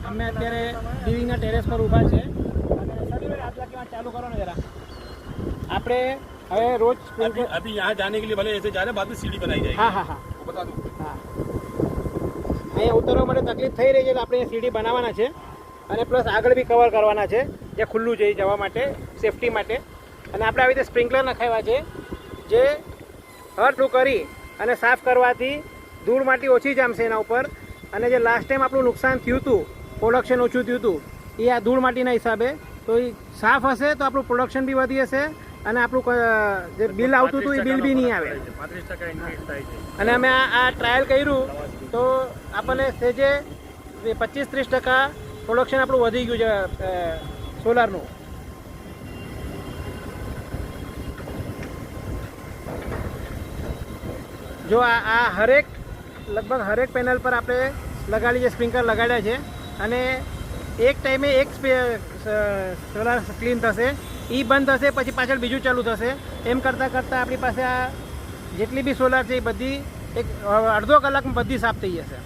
અમે અત્યારે ડિવિંગના ટેરેસ પર ઊભા છે અને સર आप जाके वहाँ चालू करो ना जरा આપણે હવે રોજ अभी यहाँ जाने के लिए भले ऐसे जा रहे हैं, बाद में सीढ़ी बनाई जाएगी। હા હા હા वो बता दो। હા અહીંયા ઉતરવા માટે તકલીફ થઈ રહી છે એટલે આપણે સીડી બનાવવાના છે અને પ્લસ આગળ બી કવર કરવાના છે જે ખુલ્લું છે જવા માટે સેફટી માટે અને આપણે આવી રીતે સ્પ્રિંકલર નખાવ્યા છે જે હરઠું કરી અને સાફ કરવાથી ધૂળ માટી ઓછી જામશે એના ઉપર અને જે લાસ્ટ ટાઈમ આપણું નુકસાન થયું હતું પ્રોડક્શન ઓછું થયું હતું એ આ ધૂળ માટીના હિસાબે તો એ સાફ હશે તો આપણું પ્રોડક્શન બી વધી હશે અને આપણું જે બિલ આવતું હતું એ બિલ બી નહીં આવે 35% થાય છે અને અમે આ ટ્રાયલ કર્યું તો આપણને સેજે 25-30% પ્રોડક્શન આપણું વધી ગયું છે સોલારનું જો આ લગભગ હરેક પેનલ પર આપણે લગાડી છે સ્પ્રિંકલર લગાડ્યા છે અને એક ટાઈમે એક સોલાર ક્લીન થશે એ બંધ થશે પછી પાછળ બીજું ચાલુ થશે એમ કરતાં કરતાં આપણી પાસે આ જેટલી બી સોલાર છે એ બધી એક અડધો કલાકમાં બધી સાફ થઈ જશે